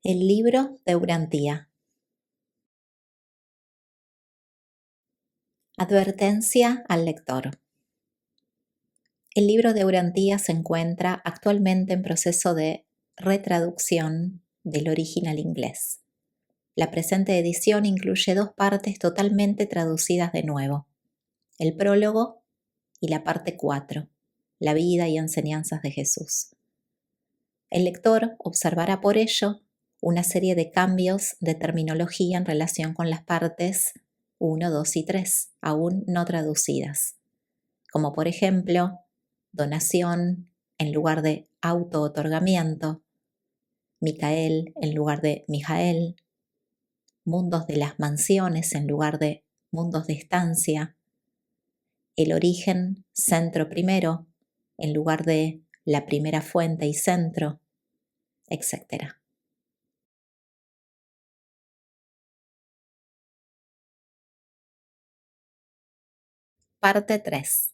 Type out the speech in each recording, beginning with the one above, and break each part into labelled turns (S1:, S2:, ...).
S1: El libro de Urantía. Advertencia al lector. El libro de Urantía se encuentra actualmente en proceso de retraducción del original inglés. La presente edición incluye 2 partes totalmente traducidas de nuevo: el prólogo y la parte 4, la vida y enseñanzas de Jesús. El lector observará por ello una serie de cambios de terminología en relación con las partes 1, 2 y 3, aún no traducidas, como por ejemplo, donación en lugar de auto-otorgamiento, Micael en lugar de Mijael, mundos de las mansiones en lugar de mundos de estancia, el origen centro primero en lugar de la primera fuente y centro, etc. Parte 3.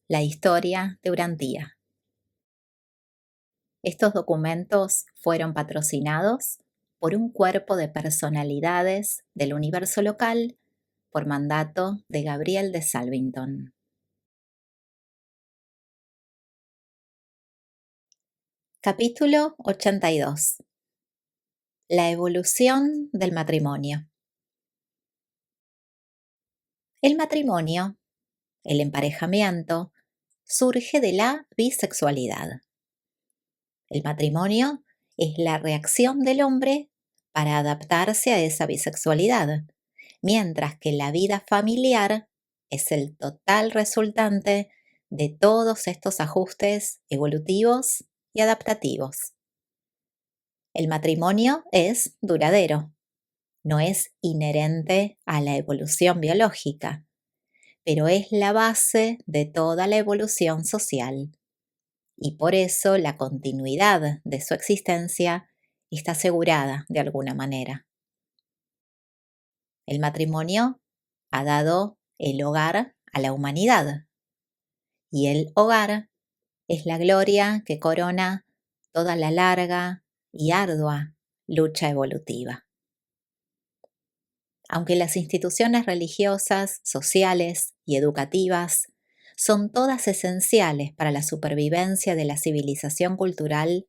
S1: La historia de Urantía. Estos documentos fueron patrocinados por un cuerpo de personalidades del universo local por mandato de Gabriel de Salvington. Capítulo 82. La evolución del matrimonio. El matrimonio, el emparejamiento, surge de la bisexualidad. El matrimonio es la reacción del hombre para adaptarse a esa bisexualidad, mientras que la vida familiar es el total resultante de todos estos ajustes evolutivos y adaptativos. El matrimonio es duradero, no es inherente a la evolución biológica, pero es la base de toda la evolución social. Y por eso la continuidad de su existencia está asegurada de alguna manera. El matrimonio ha dado el hogar a la humanidad, y el hogar es la gloria que corona toda la larga y ardua lucha evolutiva. Aunque las instituciones religiosas, sociales y educativas son todas esenciales para la supervivencia de la civilización cultural,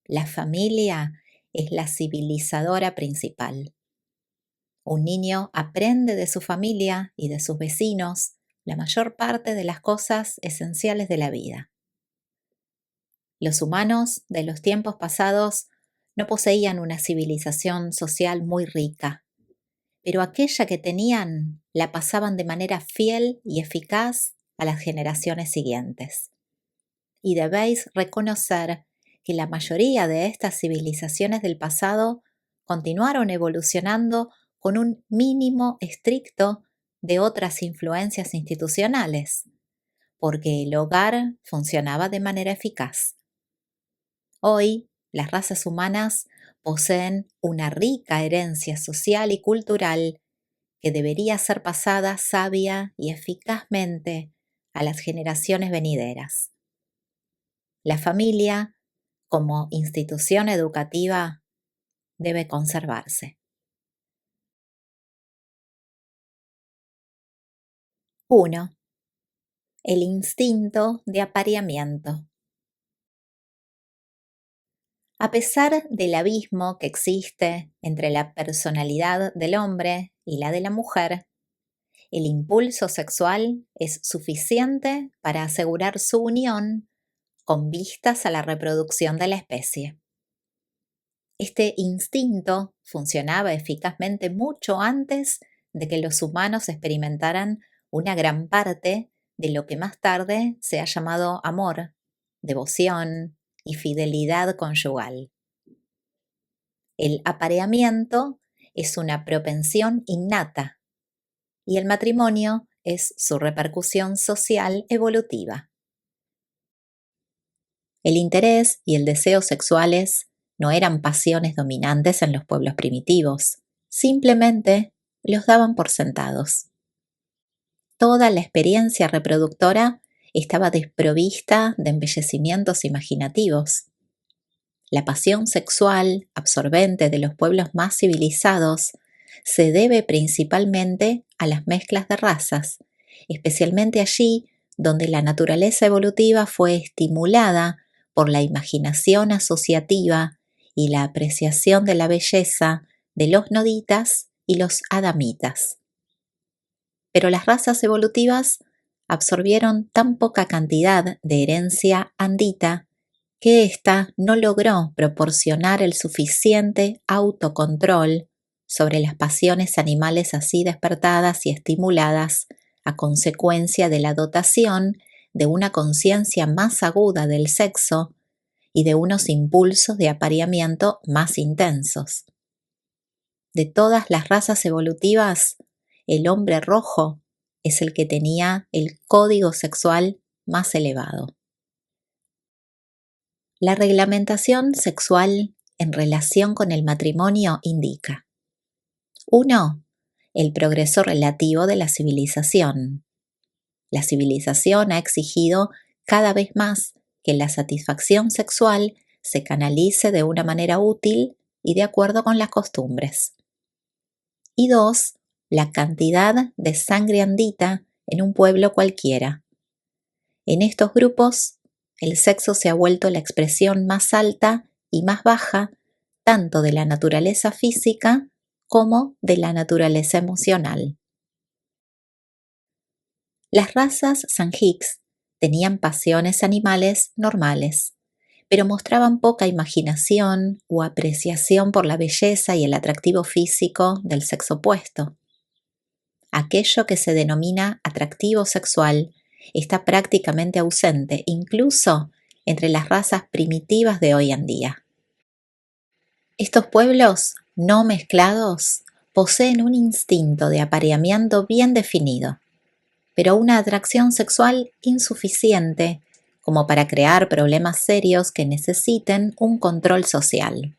S1: la familia es la civilizadora principal. Un niño aprende de su familia y de sus vecinos la mayor parte de las cosas esenciales de la vida. Los humanos de los tiempos pasados no poseían una civilización social muy rica, pero aquella que tenían la pasaban de manera fiel y eficaz a las generaciones siguientes. Y debéis reconocer que la mayoría de estas civilizaciones del pasado continuaron evolucionando con un mínimo estricto de otras influencias institucionales, porque el hogar funcionaba de manera eficaz. Hoy, las razas humanas poseen una rica herencia social y cultural que debería ser pasada sabia y eficazmente a las generaciones venideras. La familia, como institución educativa, debe conservarse. 1. El instinto de apareamiento. A pesar del abismo que existe entre la personalidad del hombre y la de la mujer, el impulso sexual es suficiente para asegurar su unión con vistas a la reproducción de la especie. Este instinto funcionaba eficazmente mucho antes de que los humanos experimentaran una gran parte de lo que más tarde se ha llamado amor, devoción y fidelidad conyugal. El apareamiento es una propensión innata y el matrimonio es su repercusión social evolutiva. El interés y el deseo sexuales no eran pasiones dominantes en los pueblos primitivos, simplemente los daban por sentados. Toda la experiencia reproductora estaba desprovista de embellecimientos imaginativos. La pasión sexual absorbente de los pueblos más civilizados se debe principalmente a las mezclas de razas, especialmente allí donde la naturaleza evolutiva fue estimulada por la imaginación asociativa y la apreciación de la belleza de los noditas y los adamitas. Pero las razas evolutivas absorbieron tan poca cantidad de herencia andita que ésta no logró proporcionar el suficiente autocontrol sobre las pasiones animales así despertadas y estimuladas a consecuencia de la dotación de una conciencia más aguda del sexo y de unos impulsos de apareamiento más intensos. De todas las razas evolutivas, el hombre rojo es el que tenía el código sexual más elevado. La reglamentación sexual en relación con el matrimonio indica: 1. El progreso relativo de la civilización. La civilización ha exigido cada vez más que la satisfacción sexual se canalice de una manera útil y de acuerdo con las costumbres. Y 2. La cantidad de sangre andita en un pueblo cualquiera. En estos grupos, el sexo se ha vuelto la expresión más alta y más baja tanto de la naturaleza física como de la naturaleza emocional. Las razas Sanjix tenían pasiones animales normales, pero mostraban poca imaginación o apreciación por la belleza y el atractivo físico del sexo opuesto. Aquello que se denomina atractivo sexual está prácticamente ausente, incluso entre las razas primitivas de hoy en día. Estos pueblos no mezclados poseen un instinto de apareamiento bien definido, pero una atracción sexual insuficiente como para crear problemas serios que necesiten un control social.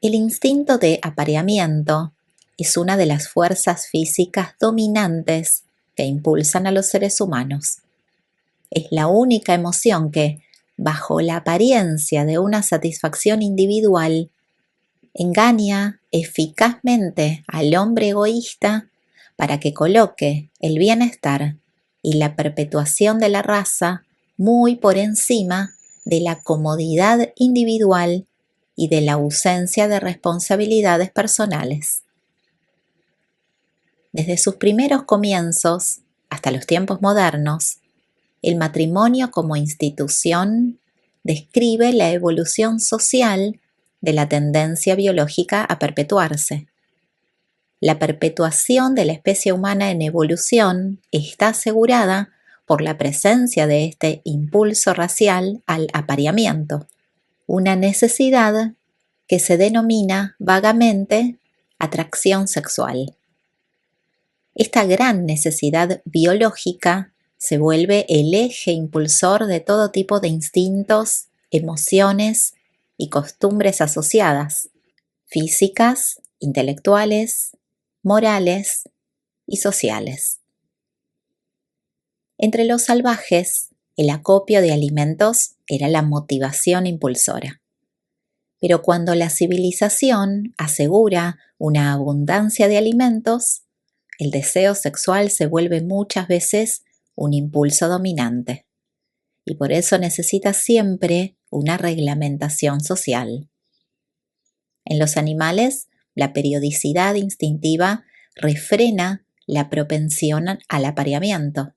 S1: El instinto de apareamiento es una de las fuerzas físicas dominantes que impulsan a los seres humanos. Es la única emoción que, bajo la apariencia de una satisfacción individual, engaña eficazmente al hombre egoísta para que coloque el bienestar y la perpetuación de la raza muy por encima de la comodidad individual y de la ausencia de responsabilidades personales. Desde sus primeros comienzos hasta los tiempos modernos, el matrimonio como institución describe la evolución social de la tendencia biológica a perpetuarse. La perpetuación de la especie humana en evolución está asegurada por la presencia de este impulso racial al apareamiento, una necesidad que se denomina vagamente atracción sexual. Esta gran necesidad biológica se vuelve el eje impulsor de todo tipo de instintos, emociones y costumbres asociadas, físicas, intelectuales, morales y sociales. Entre los salvajes, el acopio de alimentos era la motivación impulsora. Pero cuando la civilización asegura una abundancia de alimentos, el deseo sexual se vuelve muchas veces un impulso dominante y por eso necesita siempre una reglamentación social. En los animales, la periodicidad instintiva refrena la propensión al apareamiento,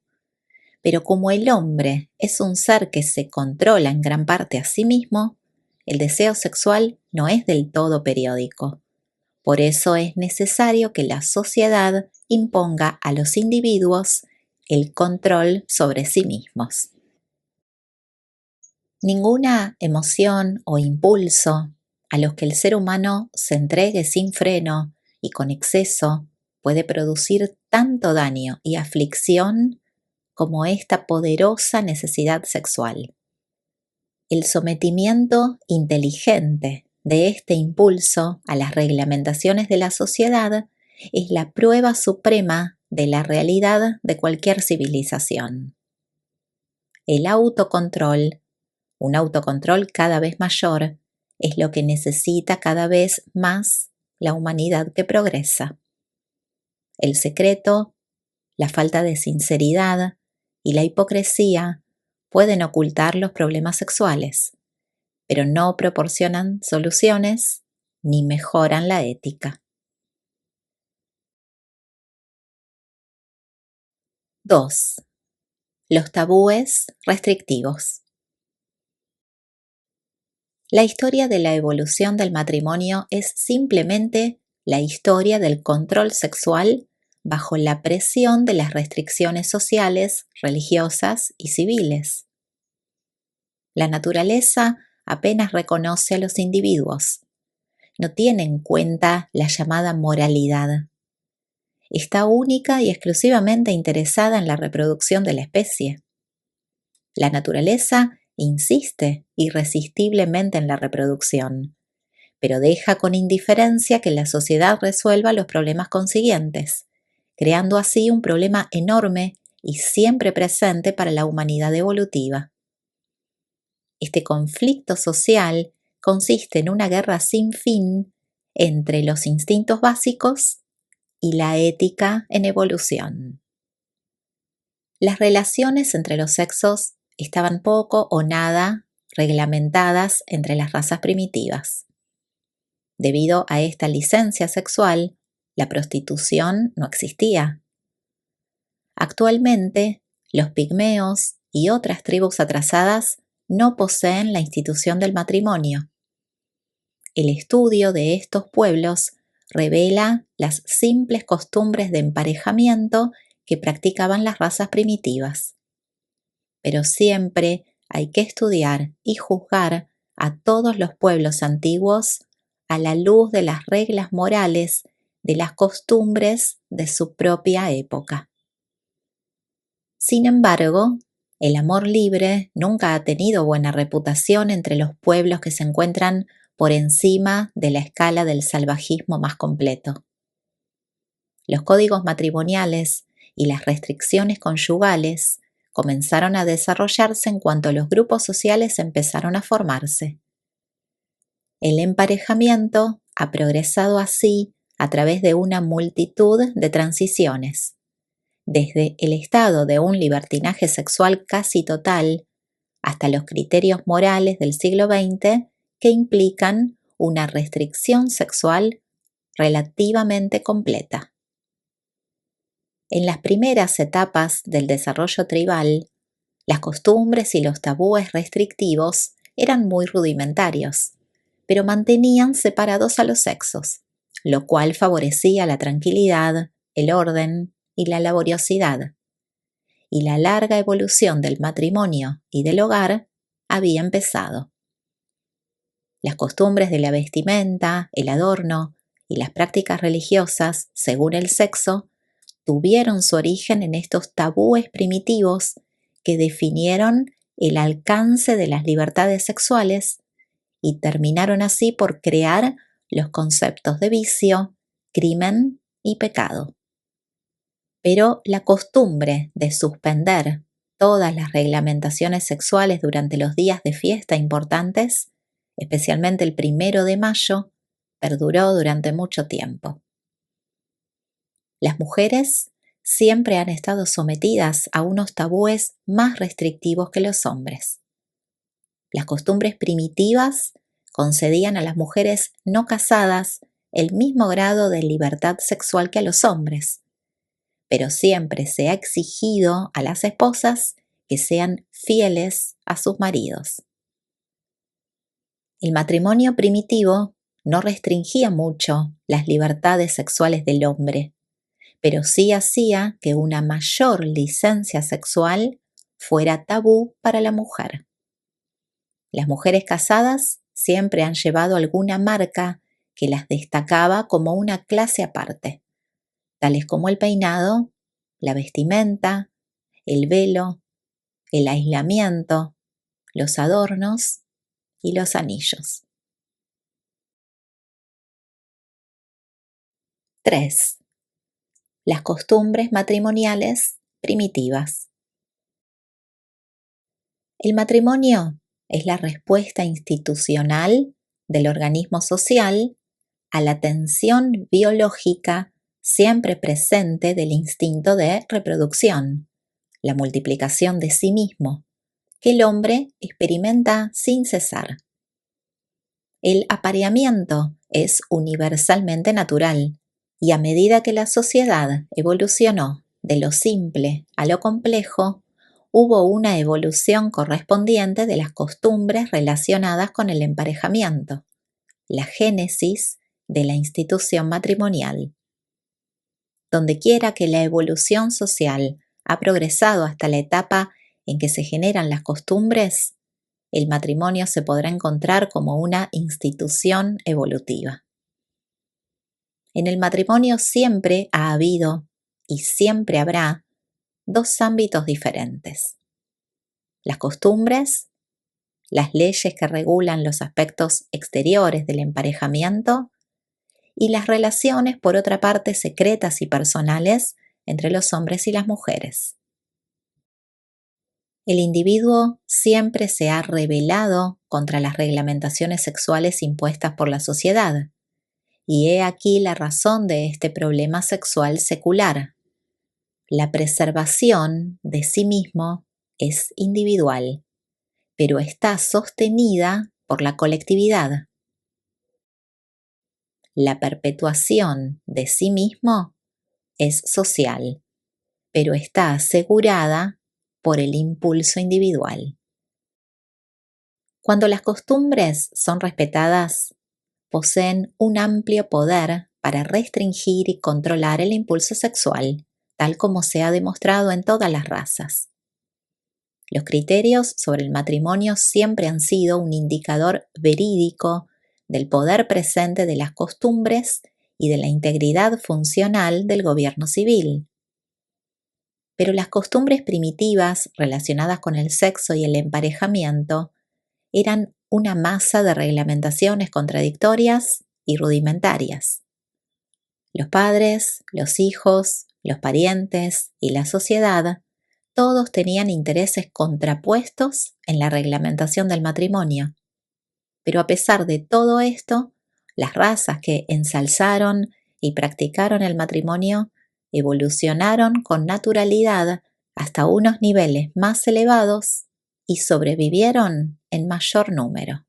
S1: pero como el hombre es un ser que se controla en gran parte a sí mismo, el deseo sexual no es del todo periódico. Por eso es necesario que la sociedad imponga a los individuos el control sobre sí mismos. Ninguna emoción o impulso a los que el ser humano se entregue sin freno y con exceso puede producir tanto daño y aflicción como esta poderosa necesidad sexual. El sometimiento inteligente de este impulso a las reglamentaciones de la sociedad es la prueba suprema de la realidad de cualquier civilización. El autocontrol Un autocontrol cada vez mayor es lo que necesita cada vez más la humanidad que progresa. El secreto, la falta de sinceridad y la hipocresía pueden ocultar los problemas sexuales, pero no proporcionan soluciones ni mejoran la ética. 2. Los tabúes restrictivos. La historia de la evolución del matrimonio es simplemente la historia del control sexual bajo la presión de las restricciones sociales, religiosas y civiles. La naturaleza apenas reconoce a los individuos, no tiene en cuenta la llamada moralidad. Está única y exclusivamente interesada en la reproducción de la especie. La naturaleza insiste irresistiblemente en la reproducción, pero deja con indiferencia que la sociedad resuelva los problemas consiguientes, creando así un problema enorme y siempre presente para la humanidad evolutiva. Este conflicto social consiste en una guerra sin fin entre los instintos básicos y la ética en evolución. Las relaciones entre los sexos estaban poco o nada reglamentadas entre las razas primitivas. Debido a esta licencia sexual, la prostitución no existía. Actualmente, los pigmeos y otras tribus atrasadas no poseen la institución del matrimonio. El estudio de estos pueblos revela las simples costumbres de emparejamiento que practicaban las razas primitivas. Pero siempre hay que estudiar y juzgar a todos los pueblos antiguos a la luz de las reglas morales de las costumbres de su propia época. Sin embargo, el amor libre nunca ha tenido buena reputación entre los pueblos que se encuentran por encima de la escala del salvajismo más completo. Los códigos matrimoniales y las restricciones conyugales comenzaron a desarrollarse en cuanto los grupos sociales empezaron a formarse. El emparejamiento ha progresado así a través de una multitud de transiciones, desde el estado de un libertinaje sexual casi total hasta los criterios morales del siglo XX que implican una restricción sexual relativamente completa. En las primeras etapas del desarrollo tribal, las costumbres y los tabúes restrictivos eran muy rudimentarios, pero mantenían separados a los sexos, lo cual favorecía la tranquilidad, el orden y la laboriosidad. Y la larga evolución del matrimonio y del hogar había empezado. Las costumbres de la vestimenta, el adorno y las prácticas religiosas, según el sexo, tuvieron su origen en estos tabúes primitivos que definieron el alcance de las libertades sexuales y terminaron así por crear los conceptos de vicio, crimen y pecado. Pero la costumbre de suspender todas las reglamentaciones sexuales durante los días de fiesta importantes, especialmente el 1 de mayo, perduró durante mucho tiempo. Las mujeres siempre han estado sometidas a unos tabúes más restrictivos que los hombres. Las costumbres primitivas concedían a las mujeres no casadas el mismo grado de libertad sexual que a los hombres, pero siempre se ha exigido a las esposas que sean fieles a sus maridos. El matrimonio primitivo no restringía mucho las libertades sexuales del hombre, pero sí hacía que una mayor licencia sexual fuera tabú para la mujer. Las mujeres casadas siempre han llevado alguna marca que las destacaba como una clase aparte, tales como el peinado, la vestimenta, el velo, el aislamiento, los adornos y los anillos. 3. Las costumbres matrimoniales primitivas. El matrimonio es la respuesta institucional del organismo social a la tensión biológica siempre presente del instinto de reproducción, la multiplicación de sí mismo, que el hombre experimenta sin cesar. El apareamiento es universalmente natural y a medida que la sociedad evolucionó de lo simple a lo complejo, hubo una evolución correspondiente de las costumbres relacionadas con el emparejamiento, la génesis de la institución matrimonial. Dondequiera que la evolución social ha progresado hasta la etapa en que se generan las costumbres, el matrimonio se podrá encontrar como una institución evolutiva. En el matrimonio siempre ha habido y siempre habrá dos ámbitos diferentes: las costumbres, las leyes que regulan los aspectos exteriores del emparejamiento, y las relaciones, por otra parte, secretas y personales entre los hombres y las mujeres. El individuo siempre se ha rebelado contra las reglamentaciones sexuales impuestas por la sociedad, y he aquí la razón de este problema sexual secular. La preservación de sí mismo es individual, pero está sostenida por la colectividad. La perpetuación de sí mismo es social, pero está asegurada por el impulso individual. Cuando las costumbres son respetadas, poseen un amplio poder para restringir y controlar el impulso sexual, tal como se ha demostrado en todas las razas. Los criterios sobre el matrimonio siempre han sido un indicador verídico del poder presente de las costumbres y de la integridad funcional del gobierno civil. Pero las costumbres primitivas relacionadas con el sexo y el emparejamiento eran una masa de reglamentaciones contradictorias y rudimentarias. Los padres, los hijos, los parientes y la sociedad, todos tenían intereses contrapuestos en la reglamentación del matrimonio. Pero a pesar de todo esto, las razas que ensalzaron y practicaron el matrimonio evolucionaron con naturalidad hasta unos niveles más elevados y sobrevivieron en mayor número.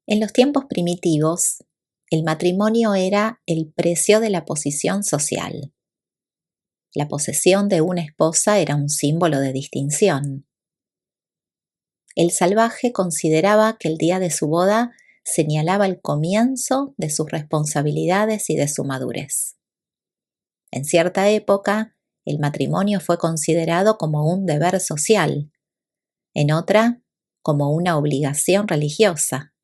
S1: En los tiempos primitivos, el matrimonio era el precio de la posición social. La posesión de una esposa era un símbolo de distinción. El salvaje consideraba que el día de su boda señalaba el comienzo de sus responsabilidades y de su madurez. En cierta época, el matrimonio fue considerado como un deber social, en otra, como una obligación religiosa,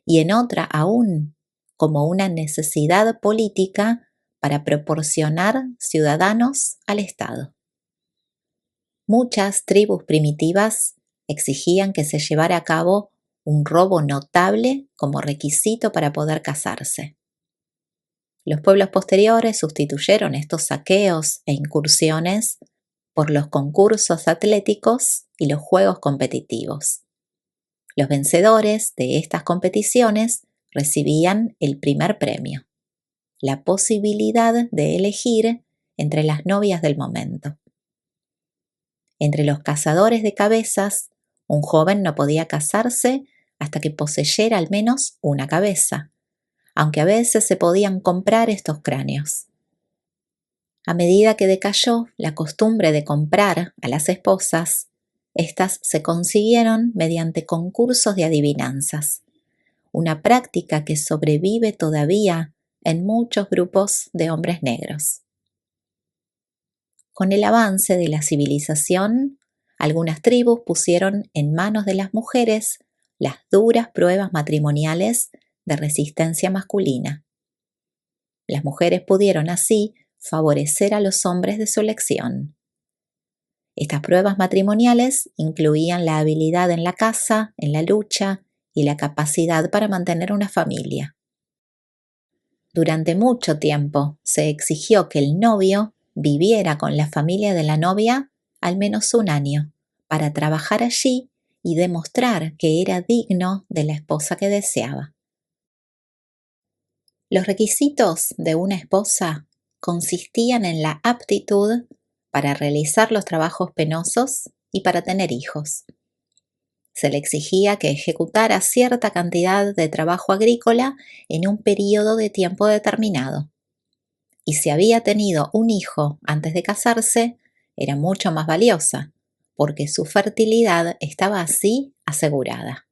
S1: y en otra aún, como una necesidad política para proporcionar ciudadanos al Estado. Muchas tribus primitivas exigían que se llevara a cabo un robo notable como requisito para poder casarse. Los pueblos posteriores sustituyeron estos saqueos e incursiones por los concursos atléticos y los juegos competitivos. Los vencedores de estas competiciones recibían el primer premio, la posibilidad de elegir entre las novias del momento. Entre los cazadores de cabezas, un joven no podía casarse hasta que poseyera al menos una cabeza, aunque a veces se podían comprar estos cráneos. A medida que decayó la costumbre de comprar a las esposas, estas se consiguieron mediante concursos de adivinanzas, una práctica que sobrevive todavía en muchos grupos de hombres negros. Con el avance de la civilización, algunas tribus pusieron en manos de las mujeres las duras pruebas matrimoniales de resistencia masculina. Las mujeres pudieron así favorecer a los hombres de su elección. Estas pruebas matrimoniales incluían la habilidad en la caza, en la lucha y la capacidad para mantener una familia. Durante mucho tiempo se exigió que el novio viviera con la familia de la novia al menos un año para trabajar allí y demostrar que era digno de la esposa que deseaba. Los requisitos de una esposa consistían en la aptitud para realizar los trabajos penosos y para tener hijos. Se le exigía que ejecutara cierta cantidad de trabajo agrícola en un periodo de tiempo determinado. Y si había tenido un hijo antes de casarse, era mucho más valiosa, porque su fertilidad estaba así asegurada.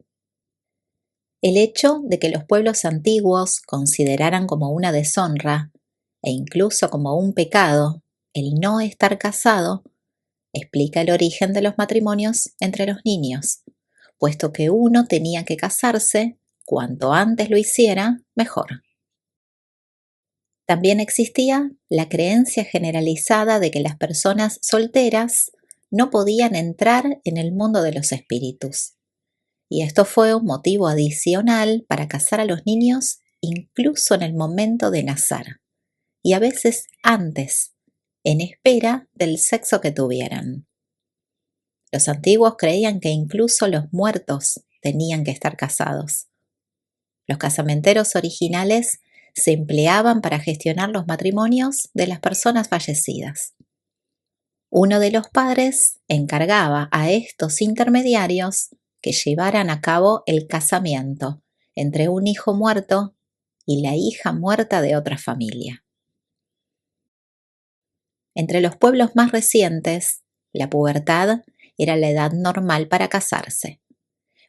S1: El hecho de que los pueblos antiguos consideraran como una deshonra e incluso como un pecado el no estar casado explica el origen de los matrimonios entre los niños, puesto que uno tenía que casarse cuanto antes lo hiciera, mejor. También existía la creencia generalizada de que las personas solteras no podían entrar en el mundo de los espíritus. Y esto fue un motivo adicional para casar a los niños incluso en el momento de nacer, y a veces antes, en espera del sexo que tuvieran. Los antiguos creían que incluso los muertos tenían que estar casados. Los casamenteros originales se empleaban para gestionar los matrimonios de las personas fallecidas. Uno de los padres encargaba a estos intermediarios que llevaran a cabo el casamiento entre un hijo muerto y la hija muerta de otra familia. Entre los pueblos más recientes, la pubertad era la edad normal para casarse,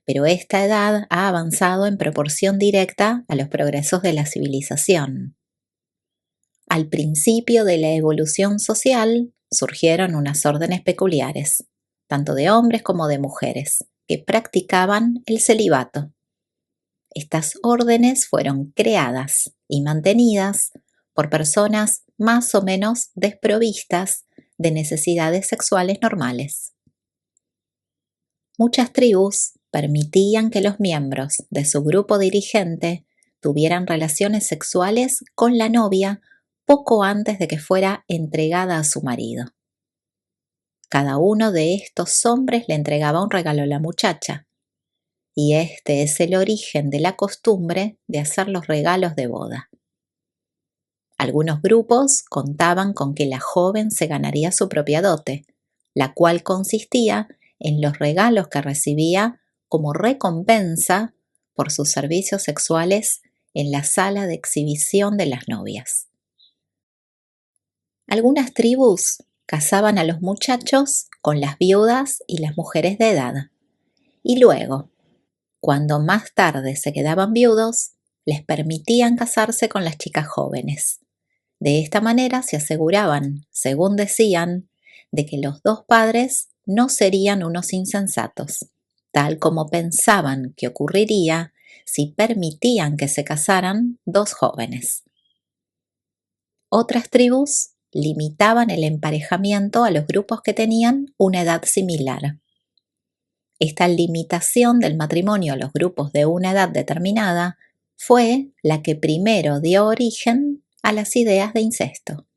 S1: pero esta edad ha avanzado en proporción directa a los progresos de la civilización. Al principio de la evolución social surgieron unas órdenes peculiares, tanto de hombres como de mujeres, que practicaban el celibato. Estas órdenes fueron creadas y mantenidas por personas más o menos desprovistas de necesidades sexuales normales. Muchas tribus permitían que los miembros de su grupo dirigente tuvieran relaciones sexuales con la novia poco antes de que fuera entregada a su marido. Cada uno de estos hombres le entregaba un regalo a la muchacha, y este es el origen de la costumbre de hacer los regalos de boda. Algunos grupos contaban con que la joven se ganaría su propia dote, la cual consistía en los regalos que recibía como recompensa por sus servicios sexuales en la sala de exhibición de las novias. Algunas tribus casaban a los muchachos con las viudas y las mujeres de edad, y luego, cuando más tarde se quedaban viudos, les permitían casarse con las chicas jóvenes. De esta manera se aseguraban, según decían, de que los dos padres no serían unos insensatos, tal como pensaban que ocurriría si permitían que se casaran dos jóvenes. Otras tribus limitaban el emparejamiento a los grupos que tenían una edad similar. Esta limitación del matrimonio a los grupos de una edad determinada fue la que primero dio origen a las ideas de incesto.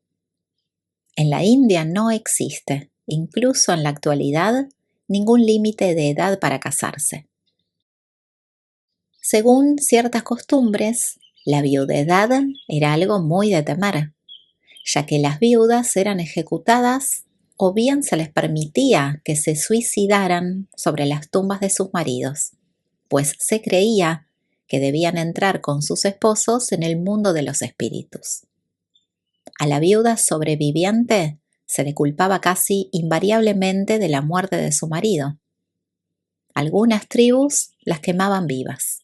S1: En la India no existe, incluso en la actualidad, ningún límite de edad para casarse. Según ciertas costumbres, la viudedad era algo muy de temer, ya que las viudas eran ejecutadas o bien se les permitía que se suicidaran sobre las tumbas de sus maridos, pues se creía que debían entrar con sus esposos en el mundo de los espíritus. A la viuda sobreviviente se le culpaba casi invariablemente de la muerte de su marido. Algunas tribus las quemaban vivas.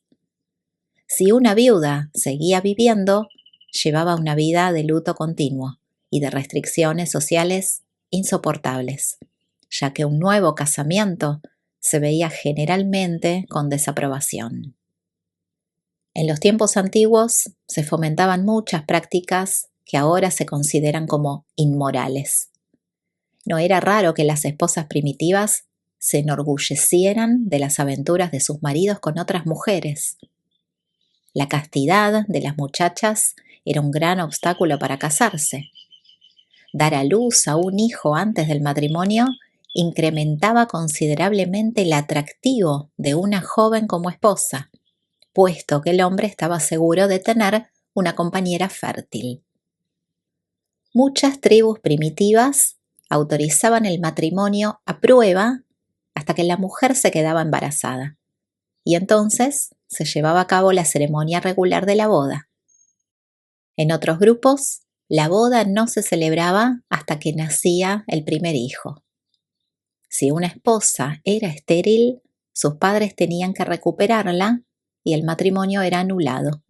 S1: Si una viuda seguía viviendo, llevaba una vida de luto continuo y de restricciones sociales insoportables, ya que un nuevo casamiento se veía generalmente con desaprobación. En los tiempos antiguos se fomentaban muchas prácticas que ahora se consideran como inmorales. No era raro que las esposas primitivas se enorgullecieran de las aventuras de sus maridos con otras mujeres. La castidad de las muchachas era un gran obstáculo para casarse. Dar a luz a un hijo antes del matrimonio incrementaba considerablemente el atractivo de una joven como esposa, puesto que el hombre estaba seguro de tener una compañera fértil. Muchas tribus primitivas autorizaban el matrimonio a prueba hasta que la mujer se quedaba embarazada, y entonces se llevaba a cabo la ceremonia regular de la boda. En otros grupos, la boda no se celebraba hasta que nacía el primer hijo. Si una esposa era estéril, sus padres tenían que recuperarla y el matrimonio era anulado.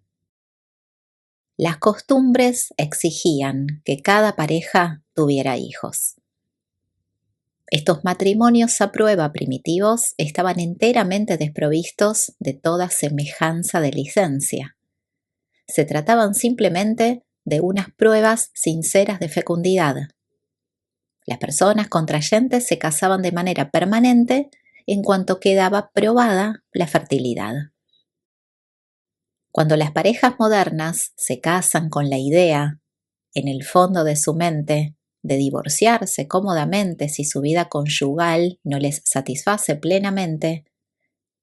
S1: Las costumbres exigían que cada pareja tuviera hijos. Estos matrimonios a prueba primitivos estaban enteramente desprovistos de toda semejanza de licencia. Se trataban simplemente de unas pruebas sinceras de fecundidad. Las personas contrayentes se casaban de manera permanente en cuanto quedaba probada la fertilidad. Cuando las parejas modernas se casan con la idea, en el fondo de su mente, de divorciarse cómodamente si su vida conyugal no les satisface plenamente,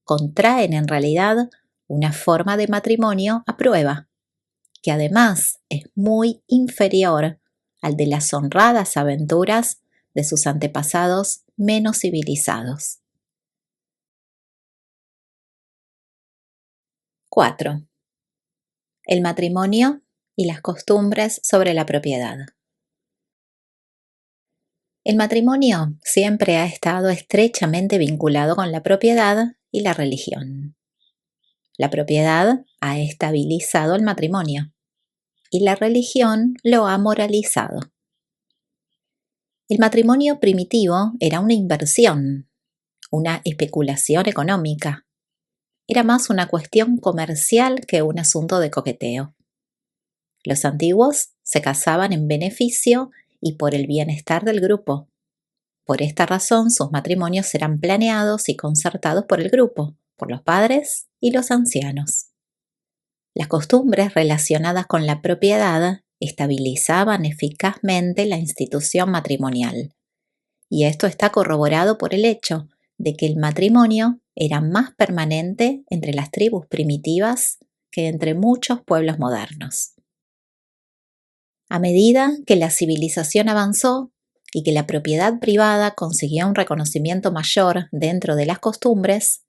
S1: contraen en realidad una forma de matrimonio a prueba, que además es muy inferior al de las honradas aventuras de sus antepasados menos civilizados. 4. El matrimonio y las costumbres sobre la propiedad. El matrimonio siempre ha estado estrechamente vinculado con la propiedad y la religión. La propiedad ha estabilizado el matrimonio y la religión lo ha moralizado. El matrimonio primitivo era una inversión, una especulación económica. Era más una cuestión comercial que un asunto de coqueteo. Los antiguos se casaban en beneficio y por el bienestar del grupo. Por esta razón, sus matrimonios eran planeados y concertados por el grupo, por los padres y los ancianos. Las costumbres relacionadas con la propiedad estabilizaban eficazmente la institución matrimonial, y esto está corroborado por el hecho de que el matrimonio era más permanente entre las tribus primitivas que entre muchos pueblos modernos. A medida que la civilización avanzó y que la propiedad privada consiguió un reconocimiento mayor dentro de las costumbres,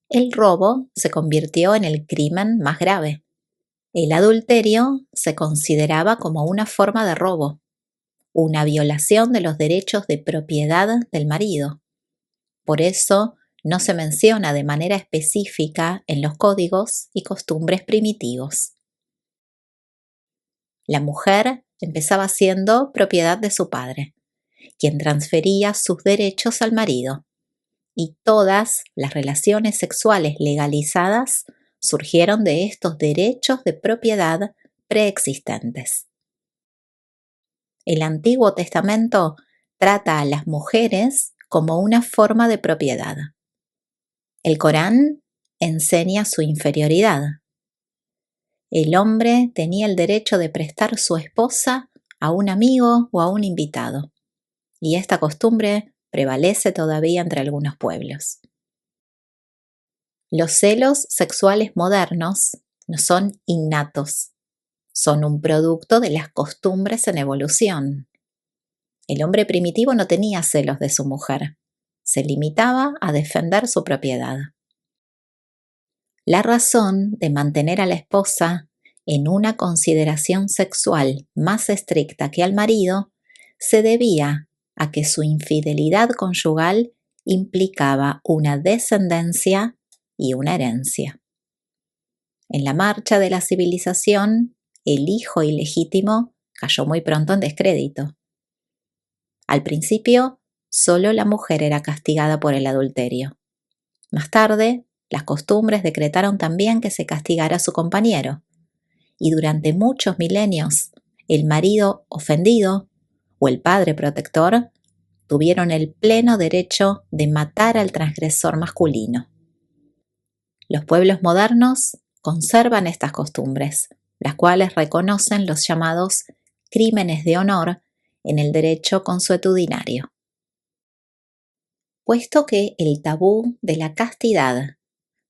S1: el robo se convirtió en el crimen más grave. El adulterio se consideraba como una forma de robo, una violación de los derechos de propiedad del marido. Por eso no se menciona de manera específica en los códigos y costumbres primitivos. La mujer empezaba siendo propiedad de su padre, quien transfería sus derechos al marido, y todas las relaciones sexuales legalizadas surgieron de estos derechos de propiedad preexistentes. El Antiguo Testamento trata a las mujeres como una forma de propiedad. El Corán enseña su inferioridad. El hombre tenía el derecho de prestar su esposa a un amigo o a un invitado, y esta costumbre prevalece todavía entre algunos pueblos. Los celos sexuales modernos no son innatos, son un producto de las costumbres en evolución. El hombre primitivo no tenía celos de su mujer, se limitaba a defender su propiedad. La razón de mantener a la esposa en una consideración sexual más estricta que al marido se debía a que su infidelidad conyugal implicaba una descendencia y una herencia. En la marcha de la civilización, el hijo ilegítimo cayó muy pronto en descrédito. Al principio, solo la mujer era castigada por el adulterio. Más tarde, las costumbres decretaron también que se castigara a su compañero, y durante muchos milenios, el marido ofendido o el padre protector tuvieron el pleno derecho de matar al transgresor masculino. Los pueblos modernos conservan estas costumbres, las cuales reconocen los llamados crímenes de honor en el derecho consuetudinario. Puesto que el tabú de la castidad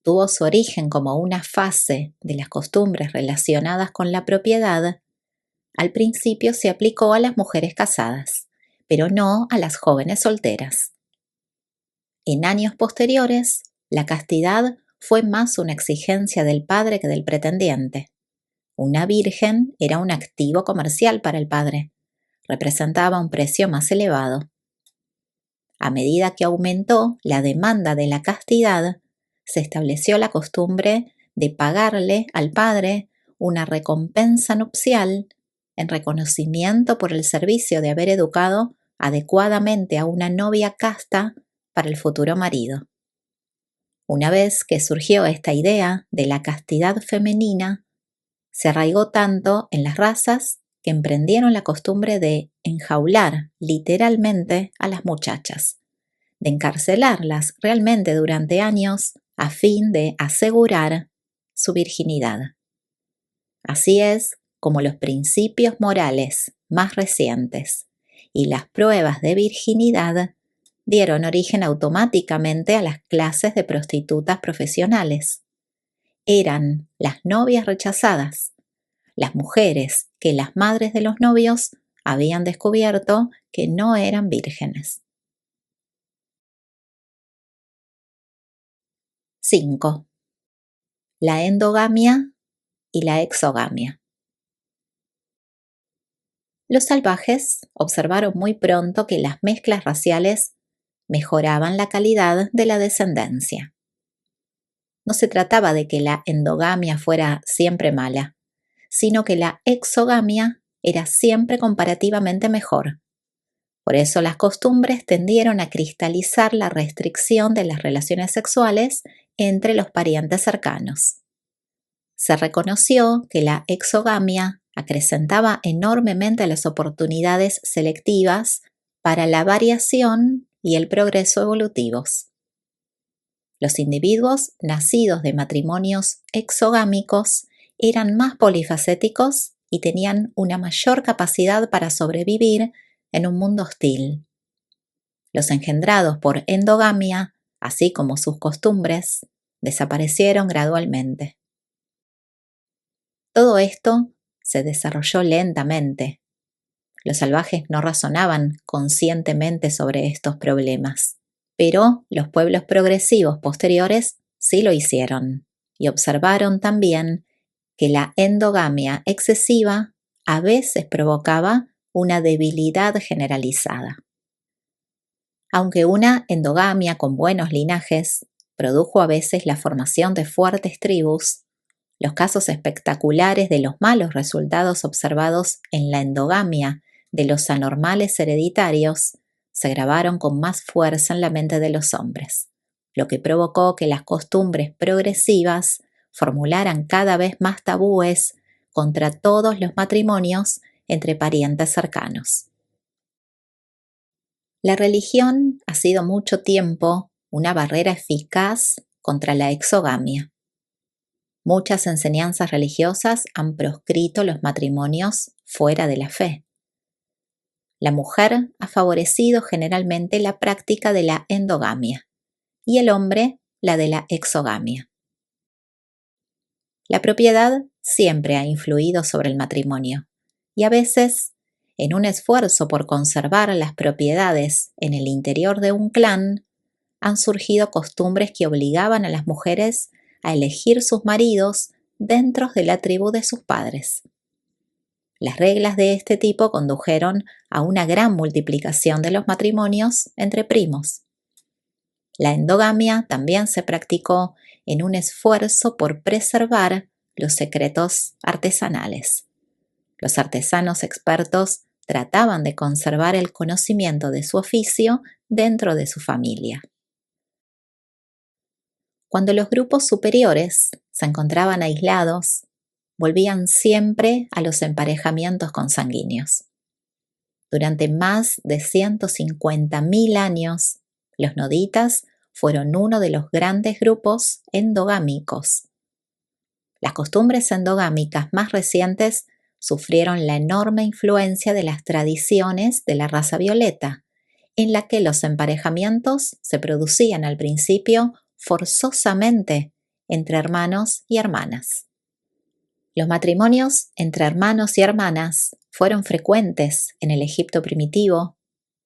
S1: tuvo su origen como una fase de las costumbres relacionadas con la propiedad, al principio se aplicó a las mujeres casadas, pero no a las jóvenes solteras. En años posteriores, la castidad fue más una exigencia del padre que del pretendiente. Una virgen era un activo comercial para el padre, representaba un precio más elevado. A medida que aumentó la demanda de la castidad, se estableció la costumbre de pagarle al padre una recompensa nupcial en reconocimiento por el servicio de haber educado adecuadamente a una novia casta para el futuro marido. Una vez que surgió esta idea de la castidad femenina, se arraigó tanto en las razas que emprendieron la costumbre de enjaular literalmente a las muchachas, de encarcelarlas realmente durante años a fin de asegurar su virginidad. Así es como los principios morales más recientes y las pruebas de virginidad dieron origen automáticamente a las clases de prostitutas profesionales. Eran las novias rechazadas, las mujeres que las madres de los novios habían descubierto que no eran vírgenes. 5. La endogamia y la exogamia. Los salvajes observaron muy pronto que las mezclas raciales mejoraban la calidad de la descendencia. No se trataba de que la endogamia fuera siempre mala, sino que la exogamia era siempre comparativamente mejor. Por eso las costumbres tendieron a cristalizar la restricción de las relaciones sexuales entre los parientes cercanos. Se reconoció que la exogamia acrecentaba enormemente las oportunidades selectivas para la variación y el progreso evolutivos. Los individuos nacidos de matrimonios exogámicos eran más polifacéticos y tenían una mayor capacidad para sobrevivir en un mundo hostil. Los engendrados por endogamia, así como sus costumbres, desaparecieron gradualmente. Todo esto se desarrolló lentamente. Los salvajes no razonaban conscientemente sobre estos problemas, pero los pueblos progresivos posteriores sí lo hicieron y observaron también que la endogamia excesiva a veces provocaba una debilidad generalizada. Aunque una endogamia con buenos linajes produjo a veces la formación de fuertes tribus, los casos espectaculares de los malos resultados observados en la endogamia de los anormales hereditarios se grabaron con más fuerza en la mente de los hombres, lo que provocó que las costumbres progresivas formularan cada vez más tabúes contra todos los matrimonios entre parientes cercanos. La religión ha sido mucho tiempo una barrera eficaz contra la exogamia. Muchas enseñanzas religiosas han proscrito los matrimonios fuera de la fe. La mujer ha favorecido generalmente la práctica de la endogamia y el hombre la de la exogamia. La propiedad siempre ha influido sobre el matrimonio y a veces, en un esfuerzo por conservar las propiedades en el interior de un clan, han surgido costumbres que obligaban a las mujeres a elegir sus maridos dentro de la tribu de sus padres. Las reglas de este tipo condujeron a una gran multiplicación de los matrimonios entre primos. La endogamia también se practicó en un esfuerzo por preservar los secretos artesanales. Los artesanos expertos trataban de conservar el conocimiento de su oficio dentro de su familia. Cuando los grupos superiores se encontraban aislados, volvían siempre a los emparejamientos consanguíneos. Durante más de 150.000 años, los noditas fueron uno de los grandes grupos endogámicos. Las costumbres endogámicas más recientes sufrieron la enorme influencia de las tradiciones de la raza violeta en la que los emparejamientos se producían al principio forzosamente entre hermanos y hermanas. Los matrimonios entre hermanos y hermanas fueron frecuentes en el Egipto primitivo,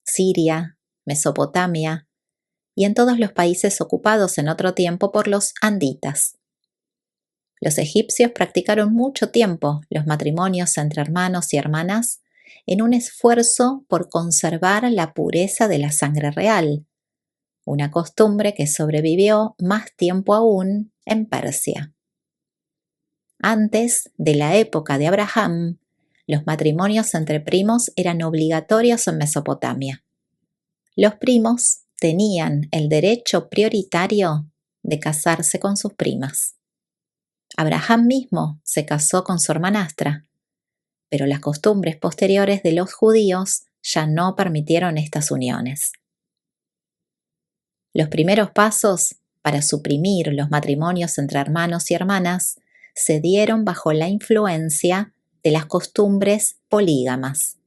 S1: Siria, Mesopotamia y en todos los países ocupados en otro tiempo por los anditas. Los egipcios practicaron mucho tiempo los matrimonios entre hermanos y hermanas en un esfuerzo por conservar la pureza de la sangre real, una costumbre que sobrevivió más tiempo aún en Persia. Antes de la época de Abraham, los matrimonios entre primos eran obligatorios en Mesopotamia. Los primos tenían el derecho prioritario de casarse con sus primas. Abraham mismo se casó con su hermanastra, pero las costumbres posteriores de los judíos ya no permitieron estas uniones. Los primeros pasos para suprimir los matrimonios entre hermanos y hermanas se dieron bajo la influencia de las costumbres polígamas,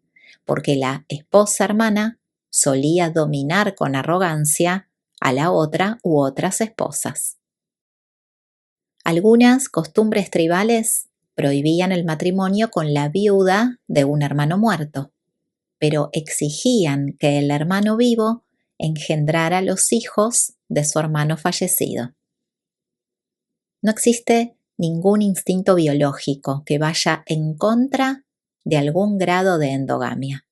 S1: porque la esposa hermana solía dominar con arrogancia a la otra u otras esposas. Algunas costumbres tribales prohibían el matrimonio con la viuda de un hermano muerto, pero exigían que el hermano vivo engendrara los hijos de su hermano fallecido. No existe ningún instinto biológico que vaya en contra de algún grado de endogamia.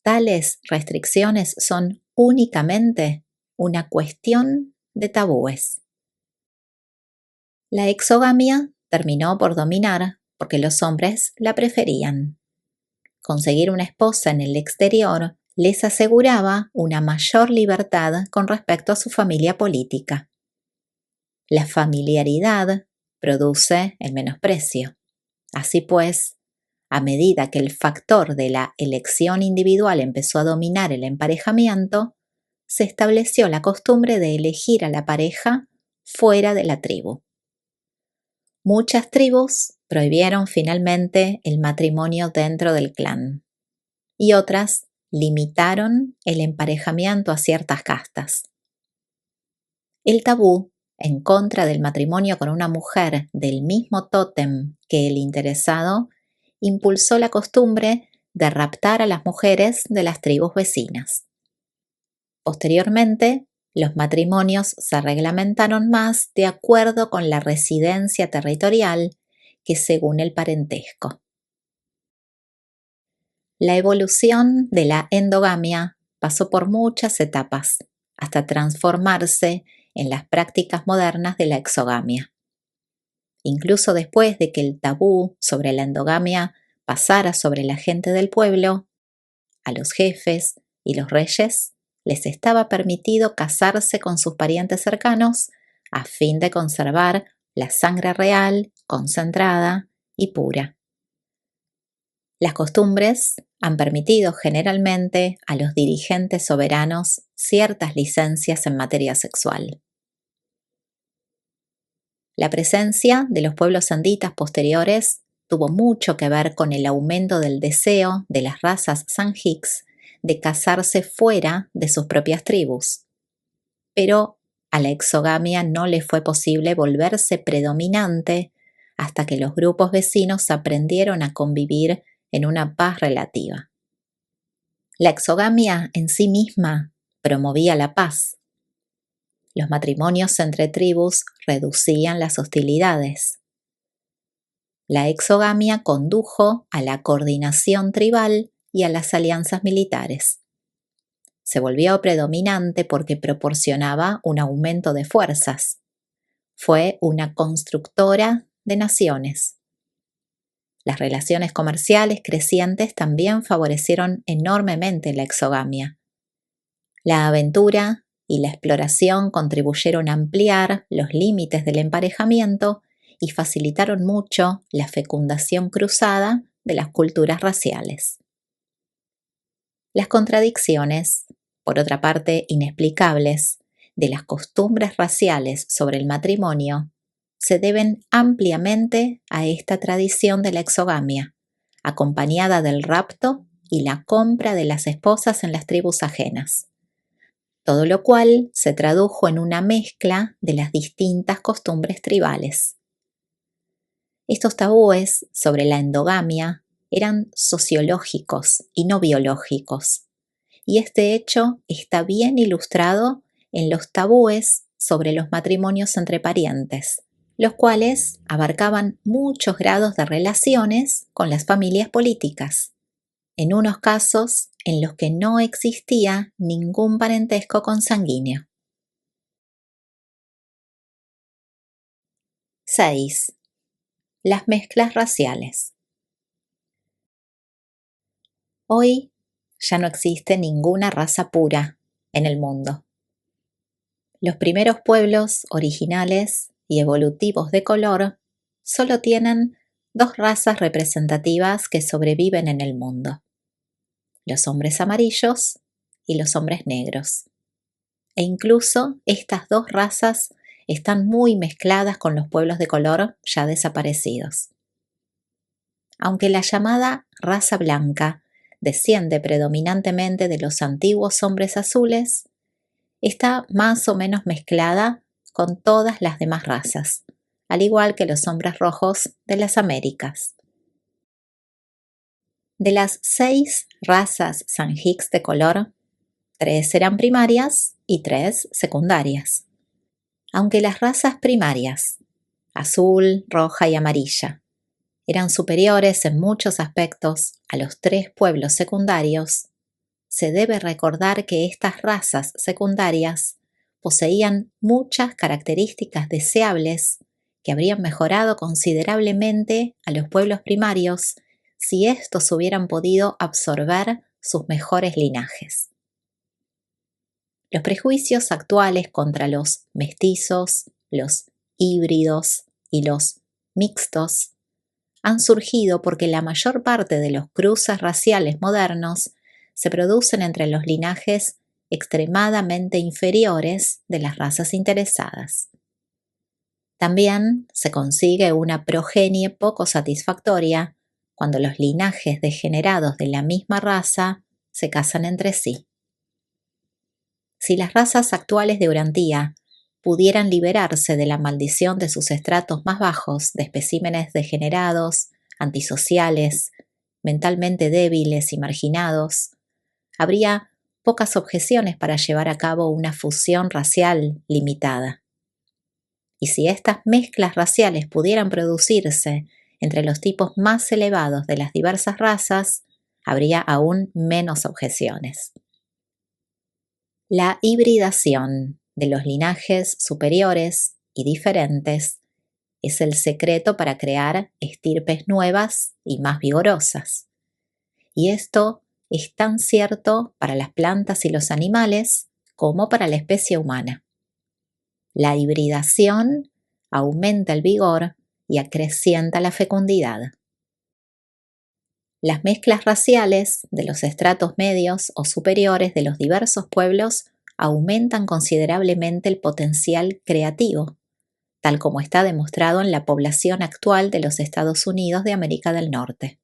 S1: Tales restricciones son únicamente una cuestión de tabúes. La exogamia terminó por dominar porque los hombres la preferían. Conseguir una esposa en el exterior les aseguraba una mayor libertad con respecto a su familia política. La familiaridad produce el menosprecio. Así pues, a medida que el factor de la elección individual empezó a dominar el emparejamiento, se estableció la costumbre de elegir a la pareja fuera de la tribu. Muchas tribus prohibieron finalmente el matrimonio dentro del clan y otras limitaron el emparejamiento a ciertas castas. El tabú en contra del matrimonio con una mujer del mismo tótem que el interesado impulsó la costumbre de raptar a las mujeres de las tribus vecinas. Posteriormente, los matrimonios se reglamentaron más de acuerdo con la residencia territorial que según el parentesco. La evolución de la endogamia pasó por muchas etapas, hasta transformarse en las prácticas modernas de la exogamia. Incluso después de que el tabú sobre la endogamia pasara sobre la gente del pueblo, a los jefes y los reyes les estaba permitido casarse con sus parientes cercanos a fin de conservar la sangre real, concentrada y pura. Las costumbres han permitido generalmente a los dirigentes soberanos ciertas licencias en materia sexual. La presencia de los pueblos anditas posteriores tuvo mucho que ver con el aumento del deseo de las razas Sanjix de casarse fuera de sus propias tribus. Pero a la exogamia no le fue posible volverse predominante hasta que los grupos vecinos aprendieron a convivir en una paz relativa. La exogamia en sí misma promovía la paz. Los matrimonios entre tribus reducían las hostilidades. La exogamia condujo a la coordinación tribal y a las alianzas militares. Se volvió predominante porque proporcionaba un aumento de fuerzas. Fue una constructora de naciones. Las relaciones comerciales crecientes también favorecieron enormemente la exogamia. La aventura y la exploración contribuyeron a ampliar los límites del emparejamiento y facilitaron mucho la fecundación cruzada de las culturas raciales. Las contradicciones, por otra parte inexplicables, de las costumbres raciales sobre el matrimonio se deben ampliamente a esta tradición de la exogamia, acompañada del rapto y la compra de las esposas en las tribus ajenas, todo lo cual se tradujo en una mezcla de las distintas costumbres tribales. Estos tabúes sobre la endogamia eran sociológicos y no biológicos, y este hecho está bien ilustrado en los tabúes sobre los matrimonios entre parientes, los cuales abarcaban muchos grados de relaciones con las familias políticas, en unos casos en los que no existía ningún parentesco consanguíneo. 6. Las mezclas raciales. Hoy ya no existe ninguna raza pura en el mundo. Los primeros pueblos originales y evolutivos de color solo tienen dos razas representativas que sobreviven en el mundo: los hombres amarillos y los hombres negros. E incluso estas dos razas están muy mezcladas con los pueblos de color ya desaparecidos. Aunque la llamada raza blanca desciende predominantemente de los antiguos hombres azules, está más o menos mezclada con todas las demás razas, al igual que los hombres rojos de las Américas. De las 6 razas Sanjix de color, 3 eran primarias y 3 secundarias. Aunque las razas primarias, azul, roja y amarilla, eran superiores en muchos aspectos a los 3 pueblos secundarios, se debe recordar que estas razas secundarias poseían muchas características deseables que habrían mejorado considerablemente a los pueblos primarios si estos hubieran podido absorber sus mejores linajes. Los prejuicios actuales contra los mestizos, los híbridos y los mixtos han surgido porque la mayor parte de los cruces raciales modernos se producen entre los linajes extremadamente inferiores de las razas interesadas. También se consigue una progenie poco satisfactoria cuando los linajes degenerados de la misma raza se casan entre sí. Si las razas actuales de Urantía pudieran liberarse de la maldición de sus estratos más bajos de especímenes degenerados, antisociales, mentalmente débiles y marginados, habría pocas objeciones para llevar a cabo una fusión racial limitada. Y si estas mezclas raciales pudieran producirse entre los tipos más elevados de las diversas razas, habría aún menos objeciones. La hibridación de los linajes superiores y diferentes es el secreto para crear estirpes nuevas y más vigorosas. Y esto es tan cierto para las plantas y los animales como para la especie humana. La hibridación aumenta el vigor y acrecienta la fecundidad. Las mezclas raciales de los estratos medios o superiores de los diversos pueblos aumentan considerablemente el potencial creativo, tal como está demostrado en la población actual de los Estados Unidos de América del Norte.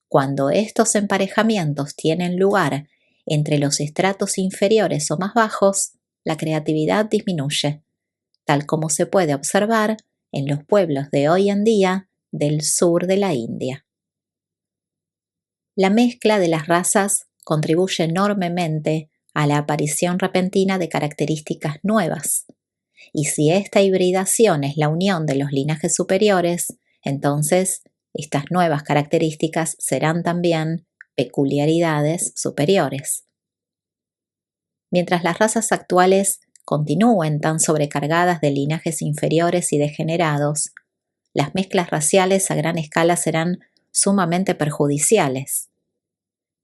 S1: Cuando estos emparejamientos tienen lugar entre los estratos inferiores o más bajos, la creatividad disminuye, tal como se puede observar en los pueblos de hoy en día del sur de la India. La mezcla de las razas contribuye enormemente a la aparición repentina de características nuevas, y si esta hibridación es la unión de los linajes superiores, entonces estas nuevas características serán también peculiaridades superiores. Mientras las razas actuales continúen tan sobrecargadas de linajes inferiores y degenerados, las mezclas raciales a gran escala serán sumamente perjudiciales.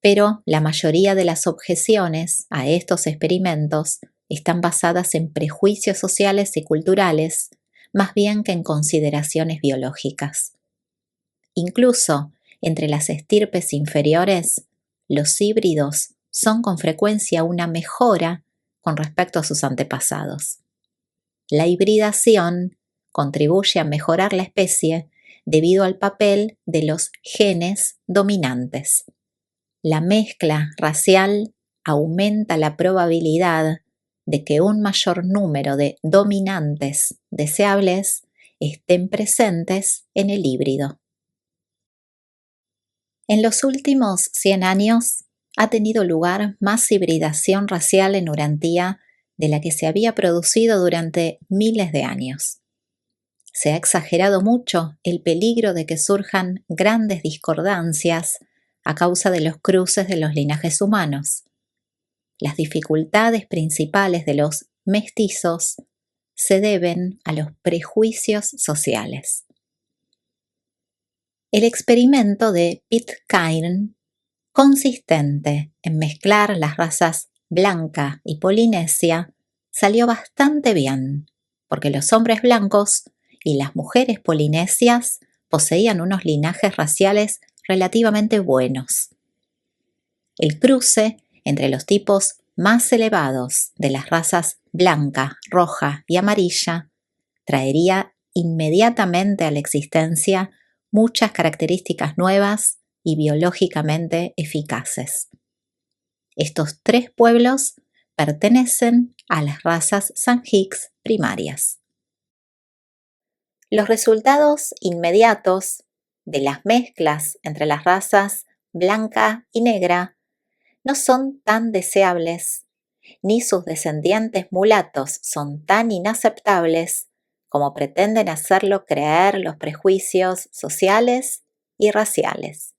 S1: Pero la mayoría de las objeciones a estos experimentos están basadas en prejuicios sociales y culturales, más bien que en consideraciones biológicas. Incluso entre las estirpes inferiores, los híbridos son con frecuencia una mejora con respecto a sus antepasados. La hibridación contribuye a mejorar la especie debido al papel de los genes dominantes. La mezcla racial aumenta la probabilidad de que un mayor número de dominantes deseables estén presentes en el híbrido. En los últimos 100 años ha tenido lugar más hibridación racial en Urantía de la que se había producido durante miles de años. Se ha exagerado mucho el peligro de que surjan grandes discordancias a causa de los cruces de los linajes humanos. Las dificultades principales de los mestizos se deben a los prejuicios sociales. El experimento de Pitcairn, consistente en mezclar las razas blanca y polinesia, salió bastante bien, porque los hombres blancos y las mujeres polinesias poseían unos linajes raciales relativamente buenos. El cruce entre los tipos más elevados de las razas blanca, roja y amarilla traería inmediatamente a la existencia muchas características nuevas y biológicamente eficaces. Estos 3 pueblos pertenecen a las razas Sanghees primarias. Los resultados inmediatos de las mezclas entre las razas blanca y negra no son tan deseables, ni sus descendientes mulatos son tan inaceptables como pretenden hacerlo creer los prejuicios sociales y raciales.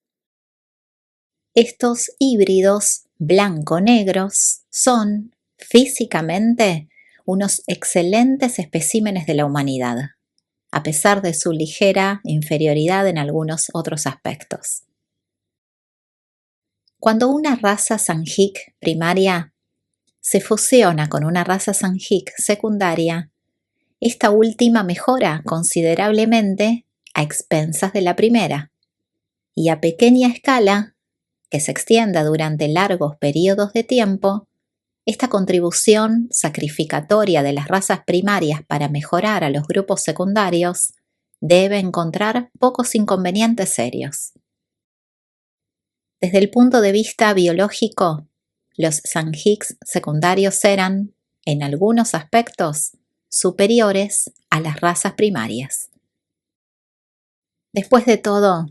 S1: Estos híbridos blanco-negros son, físicamente, unos excelentes especímenes de la humanidad, a pesar de su ligera inferioridad en algunos otros aspectos. Cuando una raza Sangheek primaria se fusiona con una raza Sangheek secundaria, esta última mejora considerablemente a expensas de la primera, y a pequeña escala, que se extienda durante largos periodos de tiempo, esta contribución sacrificatoria de las razas primarias para mejorar a los grupos secundarios debe encontrar pocos inconvenientes serios. Desde el punto de vista biológico, los Sanghees secundarios eran, en algunos aspectos, superiores a las razas primarias. Después de todo,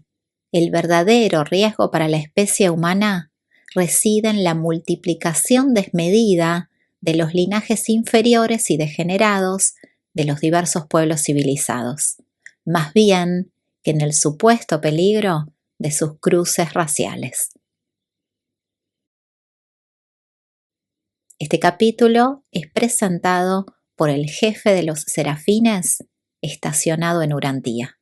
S1: el verdadero riesgo para la especie humana reside en la multiplicación desmedida de los linajes inferiores y degenerados de los diversos pueblos civilizados, más bien que en el supuesto peligro de sus cruces raciales. Este capítulo es presentado por el jefe de los serafines estacionado en Urantía.